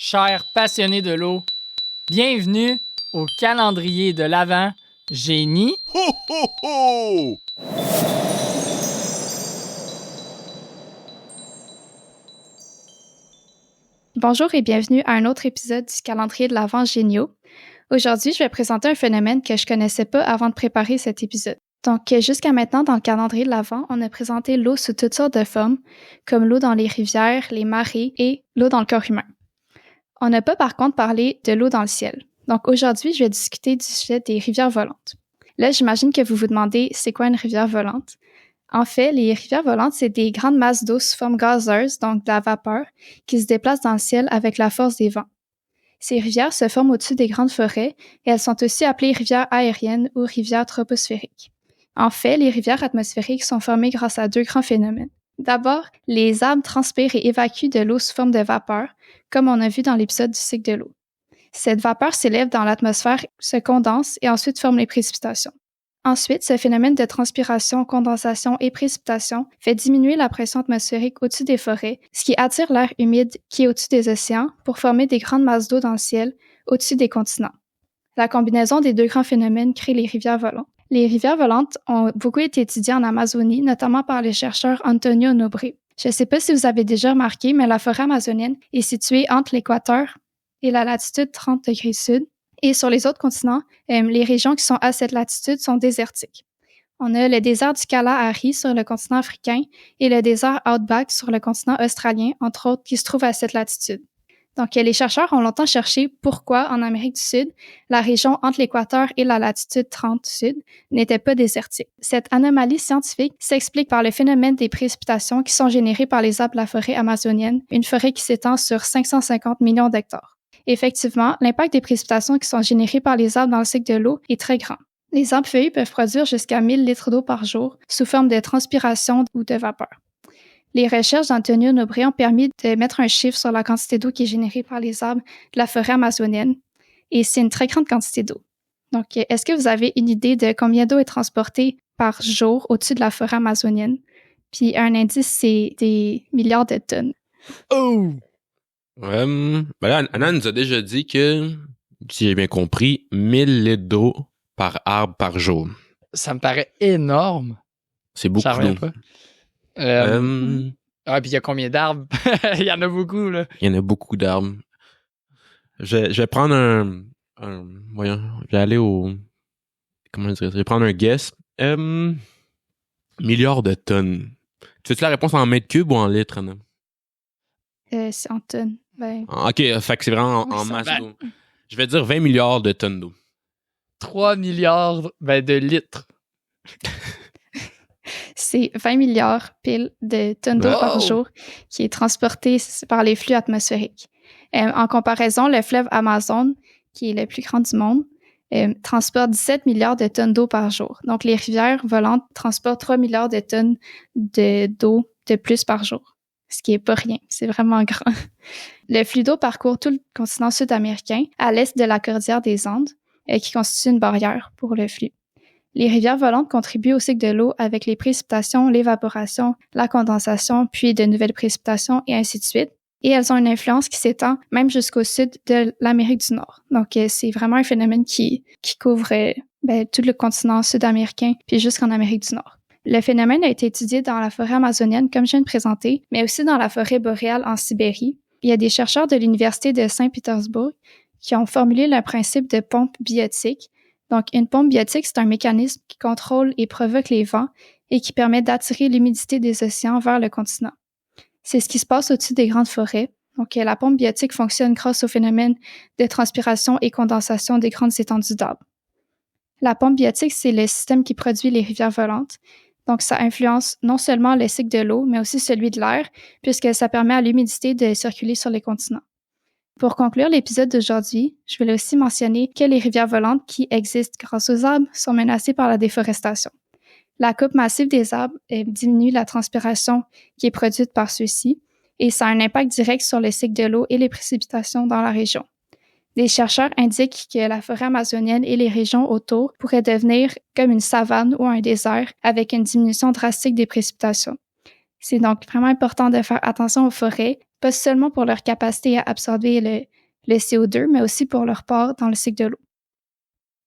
chers passionnés de l'eau, bienvenue au calendrier de l'Avent Génie. Ho, ho, ho! Bonjour et bienvenue à un autre épisode du calendrier de l'Avent Géniaux. Aujourd'hui, je vais présenter un phénomène que je connaissais pas avant de préparer cet épisode. Donc, jusqu'à maintenant, dans le calendrier de l'Avent, on a présenté l'eau sous toutes sortes de formes, comme l'eau dans les rivières, les marées et l'eau dans le corps humain. On n'a pas par contre parlé de l'eau dans le ciel. Donc aujourd'hui, je vais discuter du sujet des rivières volantes. Là, j'imagine que vous vous demandez, c'est quoi une rivière volante? En fait, les rivières volantes, c'est des grandes masses d'eau sous forme gazeuse, donc de la vapeur, qui se déplacent dans le ciel avec la force des vents. Ces rivières se forment au-dessus des grandes forêts et elles sont aussi appelées rivières aériennes ou rivières troposphériques. En fait, les rivières atmosphériques sont formées grâce à deux grands phénomènes. D'abord, les arbres transpirent et évacuent de l'eau sous forme de vapeur, comme on a vu dans l'épisode du cycle de l'eau. Cette vapeur s'élève dans l'atmosphère, se condense et ensuite forme les précipitations. Ensuite, ce phénomène de transpiration, condensation et précipitation fait diminuer la pression atmosphérique au-dessus des forêts, ce qui attire l'air humide qui est au-dessus des océans pour former des grandes masses d'eau dans le ciel au-dessus des continents. La combinaison des deux grands phénomènes crée les rivières volantes. Les rivières volantes ont beaucoup été étudiées en Amazonie, notamment par les chercheurs Antonio Nobre. Je ne sais pas si vous avez déjà remarqué, mais la forêt amazonienne est située entre l'équateur et la latitude 30 degrés sud. Et sur les autres continents, les régions qui sont à cette latitude sont désertiques. On a le désert du Kalahari sur le continent africain et le désert Outback sur le continent australien, entre autres, qui se trouvent à cette latitude. Donc, les chercheurs ont longtemps cherché pourquoi, en Amérique du Sud, la région entre l'équateur et la latitude 30 sud n'était pas désertique. Cette anomalie scientifique s'explique par le phénomène des précipitations qui sont générées par les arbres de la forêt amazonienne, une forêt qui s'étend sur 550 millions d'hectares. Effectivement, l'impact des précipitations qui sont générées par les arbres dans le cycle de l'eau est très grand. Les arbres feuillus peuvent produire jusqu'à 1000 litres d'eau par jour sous forme de transpiration ou de vapeur. Les recherches d'Antonio Nobre ont permis de mettre un chiffre sur la quantité d'eau qui est générée par les arbres de la forêt amazonienne, et c'est une très grande quantité d'eau. Donc, est-ce que vous avez une idée de combien d'eau est transportée par jour au-dessus de la forêt amazonienne? Puis un indice, c'est des milliards de tonnes. Oh! Ben là, Anna nous a déjà dit que, si j'ai bien compris, 1000 litres d'eau par arbre par jour. Ça me paraît énorme. C'est beaucoup J'en d'eau. pas. Puis il y a combien d'arbres? Il y en a beaucoup, là. Il y en a beaucoup d'arbres. Je vais prendre voyons, je vais aller au... Comment dire? Je vais prendre un guess. Milliards de tonnes. Tu veux-tu la réponse en mètres cubes ou en litres, Anna? C'est en tonnes. Ben, OK, fait que c'est vraiment en masse va. d'eau. Je vais dire 20 milliards de tonnes d'eau. 3 milliards de litres. c'est 20 milliards pile de tonnes d'eau par jour qui est transportée par les flux atmosphériques. En comparaison, le fleuve Amazon, qui est le plus grand du monde, transporte 17 milliards de tonnes d'eau par jour. Donc, les rivières volantes transportent 3 milliards de tonnes d'eau de plus par jour, ce qui est pas rien. C'est vraiment grand. Le flux d'eau parcourt tout le continent sud-américain à l'est de la cordillère des Andes, qui constitue une barrière pour le flux. Les rivières volantes contribuent au cycle de l'eau avec les précipitations, l'évaporation, la condensation, puis de nouvelles précipitations et ainsi de suite. Et elles ont une influence qui s'étend même jusqu'au sud de l'Amérique du Nord. Donc, c'est vraiment un phénomène qui couvre tout le continent sud-américain, puis jusqu'en Amérique du Nord. Le phénomène a été étudié dans la forêt amazonienne, comme je viens de présenter, mais aussi dans la forêt boréale en Sibérie. Il y a des chercheurs de l'Université de Saint-Pétersbourg qui ont formulé le principe de pompe biotique. Donc, une pompe biotique, c'est un mécanisme qui contrôle et provoque les vents et qui permet d'attirer l'humidité des océans vers le continent. C'est ce qui se passe au-dessus des grandes forêts. Donc, la pompe biotique fonctionne grâce au phénomène de transpiration et condensation des grandes étendues d'arbres. La pompe biotique, c'est le système qui produit les rivières volantes. Donc, ça influence non seulement le cycle de l'eau, mais aussi celui de l'air, puisque ça permet à l'humidité de circuler sur les continents. Pour conclure l'épisode d'aujourd'hui, je voulais aussi mentionner que les rivières volantes qui existent grâce aux arbres sont menacées par la déforestation. La coupe massive des arbres diminue la transpiration qui est produite par ceux-ci et ça a un impact direct sur le cycle de l'eau et les précipitations dans la région. Des chercheurs indiquent que la forêt amazonienne et les régions autour pourraient devenir comme une savane ou un désert avec une diminution drastique des précipitations. C'est donc vraiment important de faire attention aux forêts pas seulement pour leur capacité à absorber le CO2, mais aussi pour leur part dans le cycle de l'eau.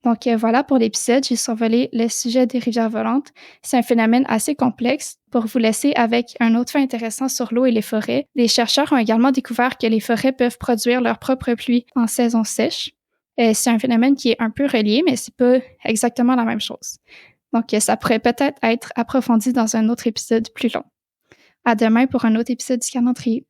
Donc voilà pour l'épisode, j'ai survolé le sujet des rivières volantes. C'est un phénomène assez complexe. Pour vous laisser avec un autre fait intéressant sur l'eau et les forêts, les chercheurs ont également découvert que les forêts peuvent produire leur propre pluie en saison sèche. C'est un phénomène qui est un peu relié, mais c'est pas exactement la même chose. Donc ça pourrait peut-être être approfondi dans un autre épisode plus long. À demain pour un autre épisode du calendrier.